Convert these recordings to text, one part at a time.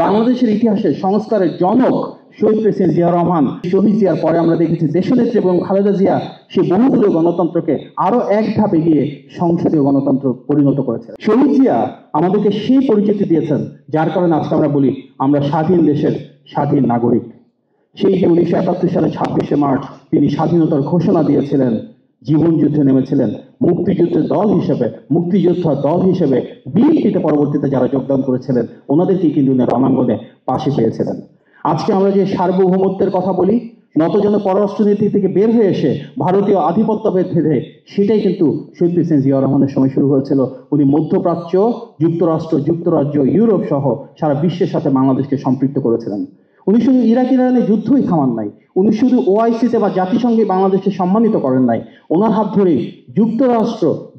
বাংলাদেশের ইতিহাসে সংস্কারের জনক শহীদ প্রেসিডেন্ট জিয়া রহমান। শহীদ জিয়ার পরে আমরা দেখেছি দেশনেত্রী এবং খালেদা জিয়া সেই বহুদলীয় গণতন্ত্রকে আরো এক ধাপ এগিয়ে সংসদীয় গণতন্ত্র পরিণত করেছে। শহীদ জিয়া আমাদেরকে সেই পরিচিতি দিয়েছেন যার কারণে আজকে আমরা বলি আমরা স্বাধীন দেশের স্বাধীন নাগরিক। সেই যে 1971 সালে 26শে মার্চ তিনি স্বাধীনতার ঘোষণা দিয়েছিলেন, জীবন যুদ্ধে নেমেছিলেন, মুক্তিযুদ্ধের দল হিসেবে বিএনপিতে পরবর্তীতে যারা যোগদান করেছিলেন ওনাদেরকে কিন্তু রণাঙ্গনে পাশে পেয়েছিলেন। আজকে আমরা যে সার্বভৌমত্বের কথা বলি, নতজন পররাষ্ট্রনীতি থেকে বের হয়ে এসে ভারতীয় আধিপত্যবাদ ভেদে, সেটাই কিন্তু শহীদ প্রেসিডেন্ট জিয়া রহমানের সময় শুরু হয়েছিল। উনি মধ্যপ্রাচ্য, যুক্তরাষ্ট্র, যুক্তরাজ্য, ইউরোপ সহ সারা বিশ্বের সাথে বাংলাদেশকে সম্পৃক্ত করেছিলেন। উনি শুধু ইরাক ইরানের যুদ্ধই থামান নাই, উনি শুধু ওআইসিতে বা জাতিসংঘে বাংলাদেশকে সম্মানিত করেন নাই, ওনার হাত ধরেই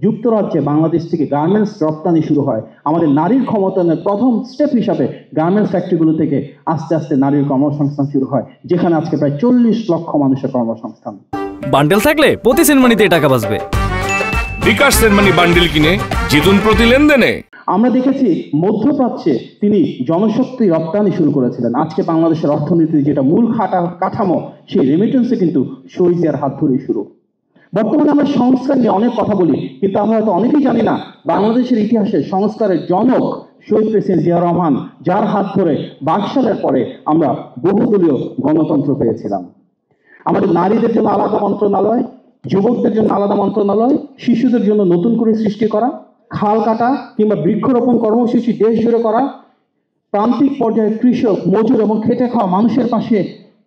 যুক্তরাজ্যে বাংলাদেশ থেকে গার্মেন্টস রপ্তানি শুরু হয়। আমাদের নারীর ক্ষমতায়নের প্রথম স্টেপ হিসাবে গার্মেন্টস ফ্যাক্টরিগুলো থেকে আস্তে আস্তে নারীর কর্মসংস্থান শুরু হয়, যেখানে আজকে প্রায় 40 লক্ষ মানুষের কর্মসংস্থান। বান্ডেল থাকলে প্রতি সেনমানিতে টাকা বাঁচবে। বিকাশ সেনমানি বান্ডেল কিনে জিতুন প্রতি লেনদেনে। আমরা দেখেছি মধ্যপ্রাচ্যে তিনি জনশক্তি রপ্তানি শুরু করেছিলেন। আজকে বাংলাদেশের অর্থনীতির যেটা মূল কাঠামো, সেই রেমিটেন্সে কিন্তু শহীদ জিয়ার হাত ধরেই শুরু। বর্তমানে আমরা সংস্কার নিয়ে অনেক কথা বলি, কিন্তু আমরা হয়তো অনেকেই জানি না বাংলাদেশের ইতিহাসে সংস্কারের জনক শহীদ প্রেসিডেন্ট জিয়া রহমান, যার হাত ধরে 22 সালের পরে আমরা বহুদলীয় গণতন্ত্র পেয়েছিলাম। আমাদের নারীদের জন্য আলাদা মন্ত্রণালয়, যুবকদের জন্য আলাদা মন্ত্রণালয়, শিশুদের জন্য নতুন করে সৃষ্টি করা, খাল কাটা কিংবা বৃক্ষরোপণ কর্মসূচি দেশ জুড়ে করা, প্রান্তিক পর্যায়ে কৃষক, মজুর এবং খেটে খাওয়া মানুষের পাশে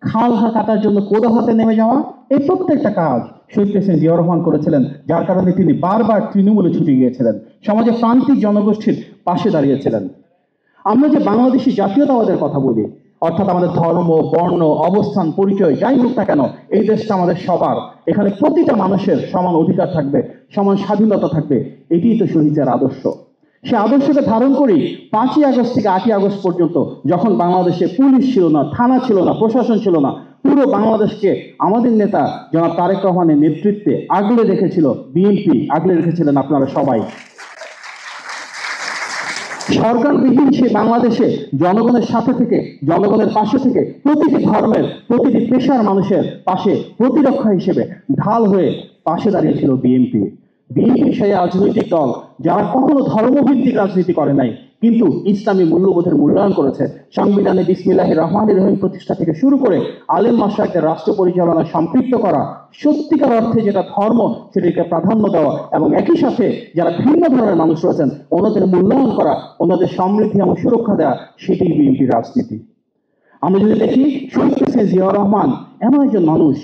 খাল কাটার জন্য কোদা হাতে নেমে যাওয়া, এই প্রত্যেকটা কাজ শহীদ প্রেসিডেন্ট জিয়া রহমান করেছিলেন, যার কারণে তিনি বারবার তৃণমূলে ছুটে গিয়েছিলেন, সমাজে প্রান্তিক জনগোষ্ঠীর পাশে দাঁড়িয়েছিলেন। আমরা যে বাংলাদেশি জাতীয়তাবাদের কথা বলি, অর্থাৎ আমাদের ধর্ম, বর্ণ, অবস্থান, পরিচয় যাই হোক না কেন, এই দেশটা আমাদের সবার, এখানে প্রতিটা মানুষের সমান অধিকার থাকবে, সমান স্বাধীনতা থাকবে, এটিই তো শহীদ জিয়ার আদর্শ। সে আদর্শকে ধারণ করি 5ই আগস্ট থেকে 8ই আগস্ট পর্যন্ত, যখন বাংলাদেশে পুলিশ ছিল না, থানা ছিল না, প্রশাসন ছিল না, পুরো বাংলাদেশকে আমাদের নেতা জনাব তারেক রহমানের নেতৃত্বে আগলে রেখেছিল বিএনপি, আগলে রেখেছিলেন আপনারা সবাই। সরকারবিহীন সে বাংলাদেশে জনগণের সাথে থেকে, জনগণের পাশে থেকে, প্রতিটি ধর্মের, প্রতিটি পেশার মানুষের পাশে প্রতিরক্ষা হিসেবে ঢাল হয়ে পাশে দাঁড়িয়েছিল বিএনপি। বিএনপি সেই রাজনৈতিক দল যারা কখনো ধর্মভিত্তিক রাজনীতি করে নাই, কিন্তু ইসলামী মূল্যবোধের মূল্যায়ন করেছে। সংবিধানে বিসমিল্লাহির রহমানির রহিম প্রতিষ্ঠা থেকে শুরু করে আলেম মাশায়েখদের রাষ্ট্র পরিচালনায় সম্পৃক্ত করা, সত্যিকার অর্থে যেটা ধর্ম সেটাকে প্রাধান্য দেওয়া, এবং একই সাথে যারা ভিন্ন ধরনের মানুষ রয়েছেন ওনাদের মূল্যায়ন করা, ওনাদের সমৃদ্ধি এবং সুরক্ষা দেওয়া, সেটি বিএনপির রাজনীতি। আমরা যদি দেখি শহীদ প্রেসিডেন্ট জিয়া রহমান এমন একজন মানুষ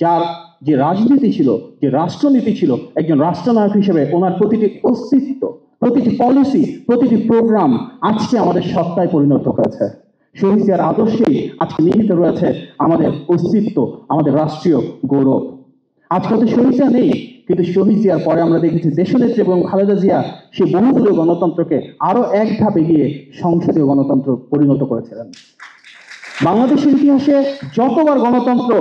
যার যে রাজনীতি ছিল, যে রাষ্ট্রনীতি ছিল, একজন রাষ্ট্রনায়ক হিসেবে ওনার প্রতিটি অস্তিত্ব, প্রতিটি পলিসি, প্রতিটি প্রোগ্রাম আজকে আমাদের সত্তায় পরিণত হয়েছে। শহীদ জিয়ার আদর্শেই আজকে নিহিত রয়েছে আমাদের অস্তিত্ব, আমাদের রাষ্ট্রীয় গৌরব। আজকে তো শহীদ জিয়া নেই, কিন্তু শহীদ জিয়ার পরে আমরা দেখেছি দেশনেত্রী এবং খালেদা জিয়া সেই বহুদলীয় গণতন্ত্রকে আরো এক ধাপ এগিয়ে সংসদীয় গণতন্ত্র পরিণত করেছিলেন। বাংলাদেশের ইতিহাসে যতবার গণতন্ত্র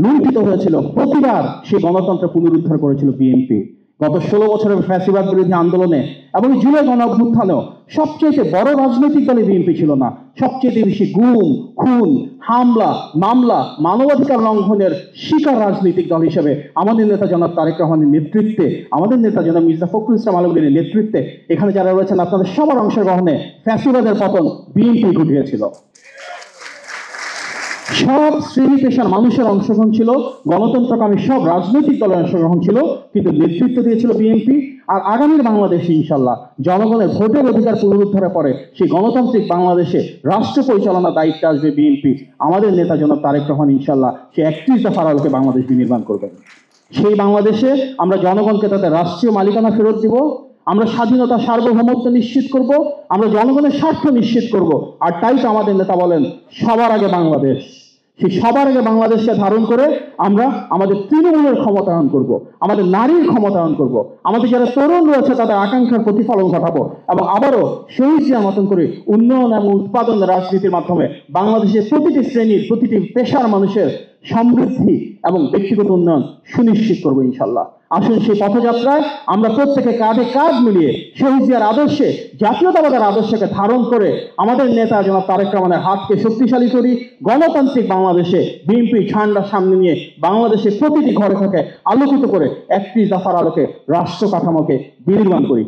লুণ্ঠিত হয়েছিল, প্রতিবার সেই গণতন্ত্র পুনরুদ্ধার করেছিল বিএনপি। গত 16 বছরের ফ্যাসিবাদ বিরোধী আন্দোলনে এবং জুলাই গণ অভ্যুত্থানেও সবচেয়ে বড় রাজনৈতিক দলে বিএনপি ছিল না। সবচেয়ে বেশি গুম, খুন, হামলা, মামলা, মানবাধিকার লঙ্ঘনের শিকার রাজনৈতিক দল হিসেবে আমাদের নেতা জনাব তারেক রহমানের নেতৃত্বে, আমাদের নেতা জনাব মির্জা ফখরুল ইসলাম আলমগীরের নেতৃত্বে, এখানে যারা রয়েছেন আপনাদের সবার অংশগ্রহণে ফ্যাসিবাদের পতন বিএনপি ঘটিয়েছিল। সব শ্রেণী পেশার মানুষের অংশগ্রহণ ছিল, গণতন্ত্রকামী সব রাজনৈতিক দলের অংশগ্রহণ ছিল, কিন্তু নেতৃত্ব দিয়েছিল বিএনপি। আর আগামীর বাংলাদেশে ইনশাল্লাহ জনগণের ভোটের অধিকার পুনরুদ্ধারের পরে সেই গণতান্ত্রিক বাংলাদেশে রাষ্ট্র পরিচালনার দায়িত্বে আসবে বিএনপি। আমাদের নেতা জনাব তারেক রহমান ইনশাল্লাহ সে 31 দফার আলোকে বাংলাদেশ বিনির্মাণ করবেন। সেই বাংলাদেশে আমরা জনগণকে তাদের রাষ্ট্রীয় মালিকানা ফেরত দিব, আমরা স্বাধীনতা, সার্বভৌমত্ব নিশ্চিত করব, আমরা জনগণের স্বার্থ নিশ্চিত করব। আর তাই তো আমাদের নেতা বলেন সবার আগে বাংলাদেশ। সেই সবার আগে বাংলাদেশকে ধারণ করে আমরা আমাদের তৃণমূলের ক্ষমতায়ন করব, আমাদের নারীর ক্ষমতায়ন করব, আমাদের যারা তরুণ রয়েছে তাদের আকাঙ্ক্ষার প্রতিফলন ঘটাবো, এবং আবারও শহীদ জিয়ার মতন করে উন্নয়ন এবং উৎপাদন রাজনীতির মাধ্যমে বাংলাদেশের প্রতিটি শ্রেণীর, প্রতিটি পেশার মানুষের সমৃদ্ধি এবং ব্যক্তিগত উন্নয়ন সুনিশ্চিত করবো ইনশাল্লাহ। আসুন সেই পথযাত্রায় আমরা প্রত্যেকে কাঁধে কাঁধ মিলিয়ে শহীদ জিয়ার আদর্শে, জাতীয়তাবাদের আদর্শকে ধারণ করে আমাদের নেতা জনাব তারেক রহমানের হাতকে শক্তিশালী করি। গণতান্ত্রিক বাংলাদেশে বিএনপি ঝান্ডা সামনে নিয়ে বাংলাদেশের প্রতিটি ঘরে ঘরে আলোকিত করে 31 দফার আলোকে রাষ্ট্র কাঠামোকে বিনির্মাণ করি।